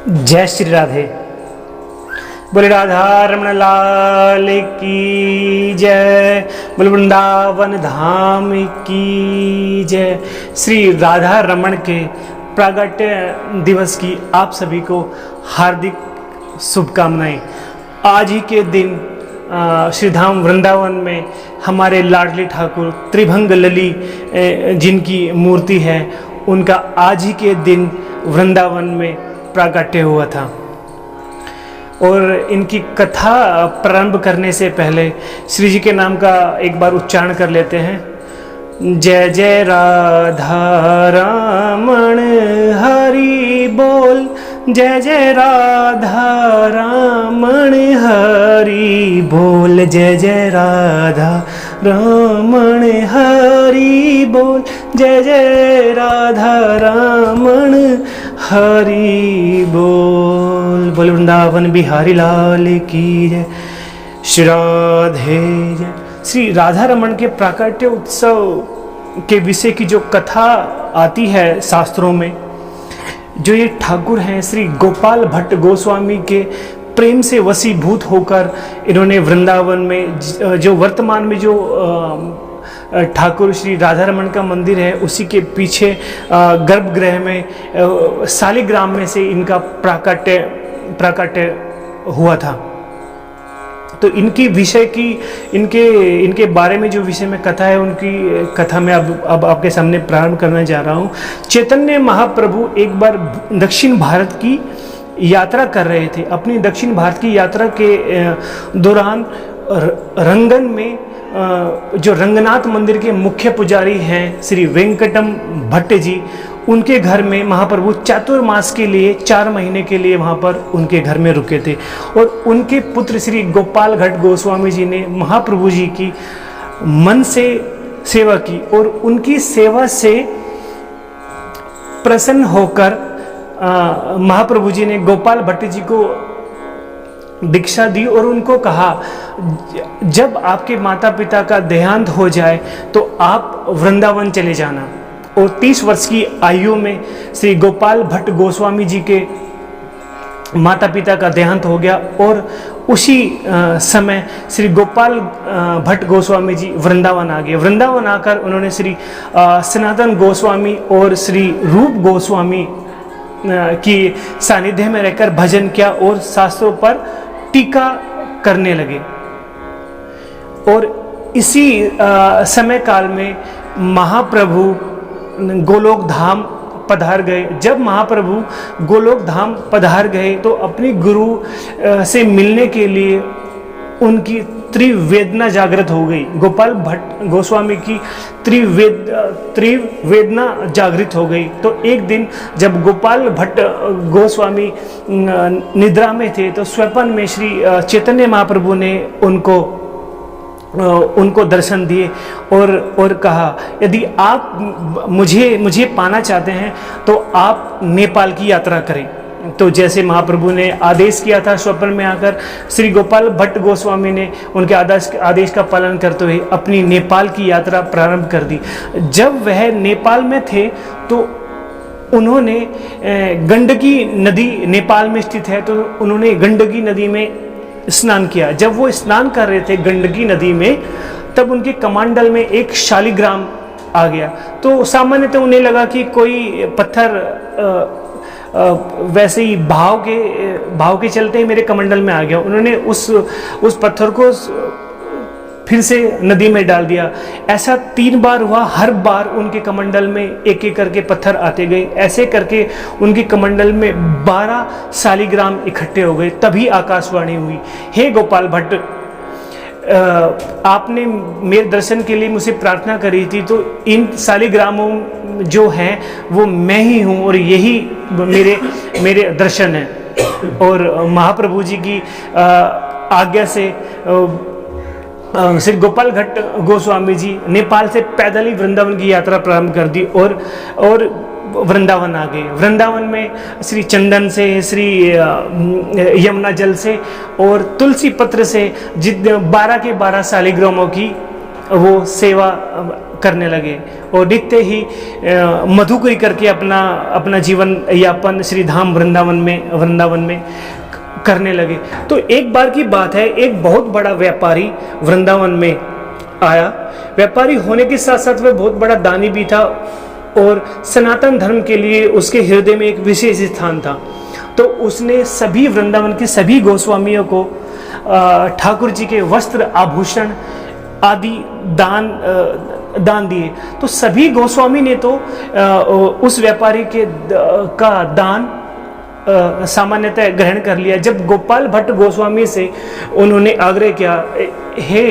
जय श्री राधे। बोले राधा रमण लाल की जय। बोले वृंदावन धाम की जय। श्री राधा रमण के प्रागट्य दिवस की आप सभी को हार्दिक शुभकामनाएं। आज ही के दिन श्रीधाम वृंदावन में हमारे लाडले ठाकुर त्रिभंग लली जिनकी मूर्ति है, उनका आज ही के दिन वृंदावन में प्राकट्य हुआ था। और इनकी कथा प्रारंभ करने से पहले श्री जी के नाम का एक बार उच्चारण कर लेते हैं। जय जय राधा रमण हरि बोल, जय जय राधा रमण हरि बोल, जय जय राधा रमण हरि बोल, जय जय राधा रमण हरि बोल। बोल वृंदावन बिहारी लाल की जय। श्री राधे जय। श्री राधा रमण के प्राकट्य उत्सव के विषय की जो कथा आती है शास्त्रों में, जो ये ठाकुर हैं श्री गोपाल भट्ट गोस्वामी के प्रेम से वशीभूत होकर इन्होंने वृंदावन में जो वर्तमान में जो ठाकुर श्री राधा रमण का मंदिर है, उसी के पीछे गर्भगृह में शालिग्राम में से इनका प्राकट्य हुआ था। तो इनकी विषय की इनके बारे में जो विषय में कथा है, उनकी कथा में अब आपके सामने प्रारंभ करने जा रहा हूँ। चैतन्य महाप्रभु एक बार दक्षिण भारत की यात्रा कर रहे थे। अपनी दक्षिण भारत की यात्रा के दौरान रंगन में जो रंगनाथ मंदिर के मुख्य पुजारी हैं श्री वेंकटम भट्ट जी, उनके घर में महाप्रभु चातुर्मास के लिए 4 महीने के लिए वहाँ पर उनके घर में रुके थे। और उनके पुत्र श्री गोपाल भट्ट गोस्वामी जी ने महाप्रभु जी की मन से सेवा की और उनकी सेवा से प्रसन्न होकर महाप्रभु जी ने गोपाल भट्ट जी को दीक्षा दी और उनको कहा, जब आपके माता पिता का देहांत हो जाए तो आप वृंदावन चले जाना। और 30 वर्ष की आयु में श्री गोपाल भट्ट गोस्वामी जी के माता पिता का देहांत हो गया और उसी समय श्री गोपाल भट्ट गोस्वामी जी वृंदावन आ गए। वृंदावन आकर उन्होंने श्री सनातन गोस्वामी और श्री रूप गोस्वामी की सानिध्य में रहकर भजन किया और शास्त्रों पर टीका करने लगे। और इसी समय काल में महाप्रभु गोलोक धाम पधार गए। जब महाप्रभु गोलोक धाम पधार गए तो अपनी गुरु से मिलने के लिए उनकी त्रिवेदना जागृत हो गई। गोपाल भट्ट गोस्वामी की त्रिवेदना जागृत हो गई। तो एक दिन जब गोपाल भट्ट गोस्वामी निद्रा में थे तो स्वप्न में श्री चैतन्य महाप्रभु ने उनको दर्शन दिए और कहा, यदि आप मुझे पाना चाहते हैं तो आप नेपाल की यात्रा करें। तो जैसे महाप्रभु ने आदेश किया था स्वप्न में आकर, श्री गोपाल भट्ट गोस्वामी ने उनके आदेश का पालन करते हुए अपनी नेपाल की यात्रा प्रारंभ कर दी। जब वह नेपाल में थे तो उन्होंने गंडकी नदी नेपाल में स्थित है, तो उन्होंने गंडकी नदी में स्नान किया। जब वो स्नान कर रहे थे गंडकी नदी में, तब उनके कमंडल में एक शालिग्राम आ गया। तो सामान्यतः उन्हें लगा कि कोई पत्थर वैसे ही भाव के चलते ही मेरे कमंडल में आ गया। उन्होंने उस पत्थर को फिर से नदी में डाल दिया। ऐसा 3 बार हुआ। हर बार उनके कमंडल में एक एक करके पत्थर आते गए। ऐसे करके उनके कमंडल में 12 शालिग्राम इकट्ठे हो गए। तभी आकाशवाणी हुई, हे गोपाल भट्ट, आपने मेरे दर्शन के लिए मुझसे प्रार्थना करी थी, तो इन शालिग्रामों जो हैं वो मैं ही हूँ और यही मेरे दर्शन हैं। और महाप्रभु जी की आज्ञा से श्री गोपाल भट्ट गोस्वामी जी नेपाल से पैदल ही वृंदावन की यात्रा प्रारंभ कर दी और वृंदावन आ गए। वृंदावन में श्री चंदन से, श्री यमुना जल से और तुलसी पत्र से 12 के 12 शालिग्रामों की वो सेवा करने लगे और नित्य ही मधुकरी करके अपना जीवन यापन श्री धाम वृंदावन में करने लगे। तो एक बार की बात है, एक बहुत बड़ा व्यापारी वृंदावन में आया। व्यापारी होने के साथ साथ वह बहुत बड़ा दानी भी था और सनातन धर्म के लिए उसके हृदय में एक विशेष स्थान था। तो उसने सभी वृंदावन के सभी गोस्वामियों को ठाकुर जी के वस्त्र आभूषण आदि दान दिए। तो सभी गोस्वामी ने तो उस व्यापारी का दान सामान्यतः ग्रहण कर लिया। जब गोपाल भट्ट गोस्वामी से उन्होंने आग्रह किया, हे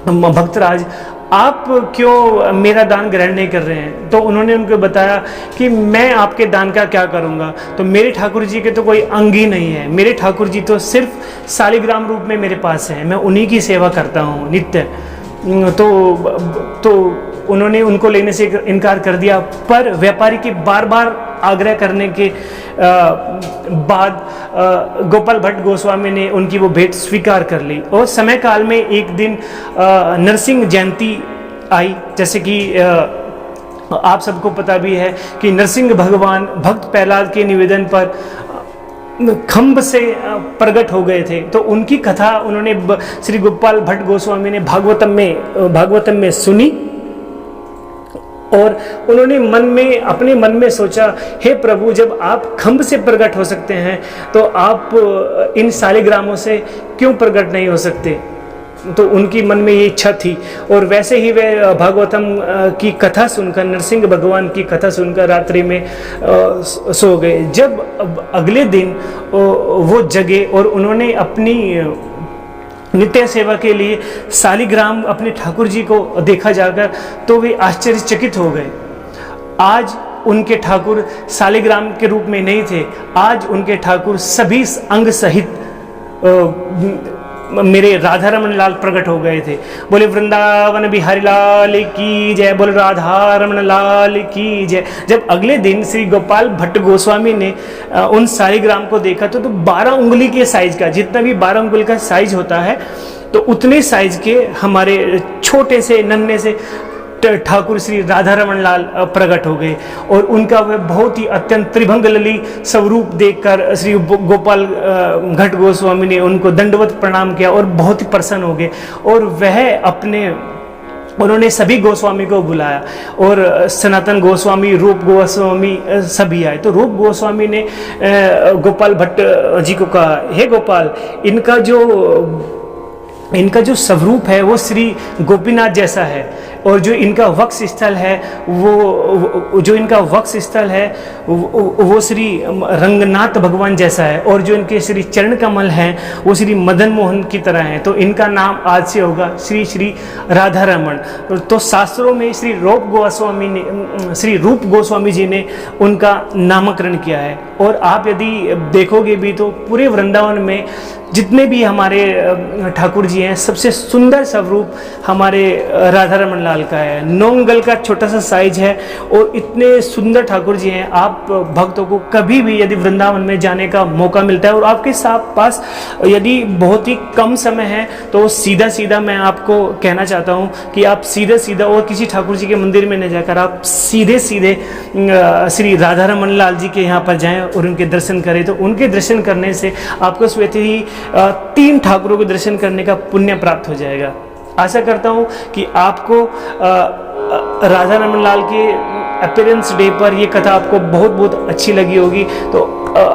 भक्तराज, आप क्यों मेरा दान ग्रहण नहीं कर रहे हैं? तो उन्होंने उनको बताया कि मैं आपके दान का क्या करूंगा, तो मेरे ठाकुर जी के तो कोई अंग ही नहीं है, मेरे ठाकुर जी तो सिर्फ शालिग्राम रूप में मेरे पास हैं, मैं उन्हीं की सेवा करता हूँ नित्य। तो उन्होंने उनको लेने से इनकार कर दिया। पर व्यापारी के बार बार आग्रह करने के बाद गोपाल भट्ट गोस्वामी ने उनकी वो भेंट स्वीकार कर ली। और समय काल में एक दिन नरसिंह जयंती आई। जैसे कि आप सबको पता भी है कि नरसिंह भगवान भक्त प्रहलाद के निवेदन पर खम्भ से प्रकट हो गए थे। तो उनकी कथा उन्होंने श्री गोपाल भट्ट गोस्वामी ने भागवतम में सुनी और उन्होंने अपने मन में सोचा, हे प्रभु, जब आप खम्भ से प्रकट हो सकते हैं तो आप इन शालिग्रामों से क्यों प्रकट नहीं हो सकते? तो उनकी मन में ये इच्छा थी और वैसे ही वे भागवतम की कथा सुनकर, नरसिंह भगवान की कथा सुनकर रात्रि में सो गए। जब अगले दिन वो जगे और उन्होंने अपनी नित्य सेवा के लिए शालिग्राम अपने ठाकुर जी को देखा जाकर, तो वे आश्चर्यचकित हो गए। आज उनके ठाकुर शालिग्राम के रूप में नहीं थे, आज उनके ठाकुर सभी अंग सहित मेरे राधा रमन लाल प्रकट हो गए थे। बोले वृंदावन बिहारी लाल की जय, बोले राधा रमन लाल की जय। जब अगले दिन श्री गोपाल भट्ट गोस्वामी ने उन शालिग्राम को देखा तो 12 उंगली के साइज का, जितना भी 12 उंगली का साइज होता है, तो उतने साइज के हमारे छोटे से नन्हे से ठाकुर श्री राधा रमन लाल प्रकट हो गए। और उनका वह बहुत ही अत्यंत त्रिभंग लली स्वरूप देखकर श्री गोपाल भट्ट गोस्वामी ने उनको दंडवत प्रणाम किया और बहुत ही प्रसन्न हो गए। और उन्होंने सभी गोस्वामी को बुलाया और सनातन गोस्वामी, रूप गोस्वामी सभी आए। तो रूप गोस्वामी ने गोपाल भट्ट जी को कहा, हे गोपाल, इनका जो स्वरूप है वो श्री गोपीनाथ जैसा है और जो इनका वक्ष स्थल है वो श्री रंगनाथ भगवान जैसा है और जो इनके श्री चरण कमल हैं वो श्री मदन मोहन की तरह हैं। तो इनका नाम आज से होगा श्री श्री राधा रमण। तो शास्त्रों में श्री रूप गोस्वामी जी ने उनका नामकरण किया है। और आप यदि देखोगे भी तो पूरे वृंदावन में जितने भी हमारे ठाकुर जी हैं, सबसे सुंदर स्वरूप हमारे राधा रमन लाल का है। 9 उंगल का छोटा सा साइज है और इतने सुंदर ठाकुर जी हैं। आप भक्तों को कभी भी यदि वृंदावन में जाने का मौका मिलता है और आपके पास यदि बहुत ही कम समय है तो सीधा सीधा मैं आपको कहना चाहता हूँ कि आप सीधा सीधा और किसी ठाकुर जी के मंदिर में न जाकर आप सीधे सीधे श्री राधा रमन लाल जी के यहाँ पर जाएं और उनके दर्शन करें। तो उनके दर्शन करने से आपको स्वतः ही 3 ठाकुरों के दर्शन करने का पुण्य प्राप्त हो जाएगा। आशा करता हूँ कि आपको राधा रमन लाल के अपीयरेंस डे पर ये कथा आपको बहुत बहुत अच्छी लगी होगी। तो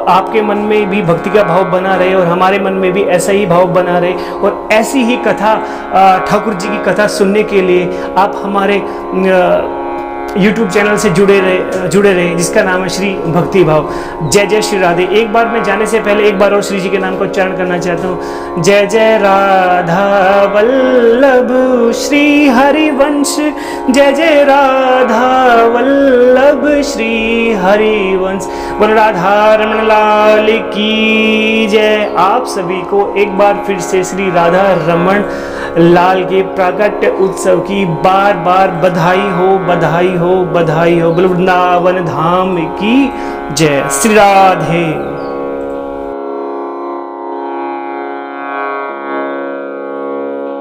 आपके मन में भी भक्ति का भाव बना रहे और हमारे मन में भी ऐसा ही भाव बना रहे और ऐसी ही कथा ठाकुर जी की कथा सुनने के लिए आप हमारे YouTube चैनल से जुड़े रहे जिसका नाम है श्री भक्ति भाव। जय जय श्री राधे। एक बार मैं जाने से पहले एक बार और श्री जी के नाम को उच्चारण करना चाहता हूँ। जय जय राधा वल्लभ श्री हरिवंश, जय जय राधा वल्लभ श्री हरिवंश। बोल राधा रमन लाल की जय। आप सभी को एक बार फिर से श्री राधा रमन लाल के प्राकट्य उत्सव की बार बार बधाई हो, बधाई हो, बधाई हो। वृंदावन धाम की जय। श्री राधे।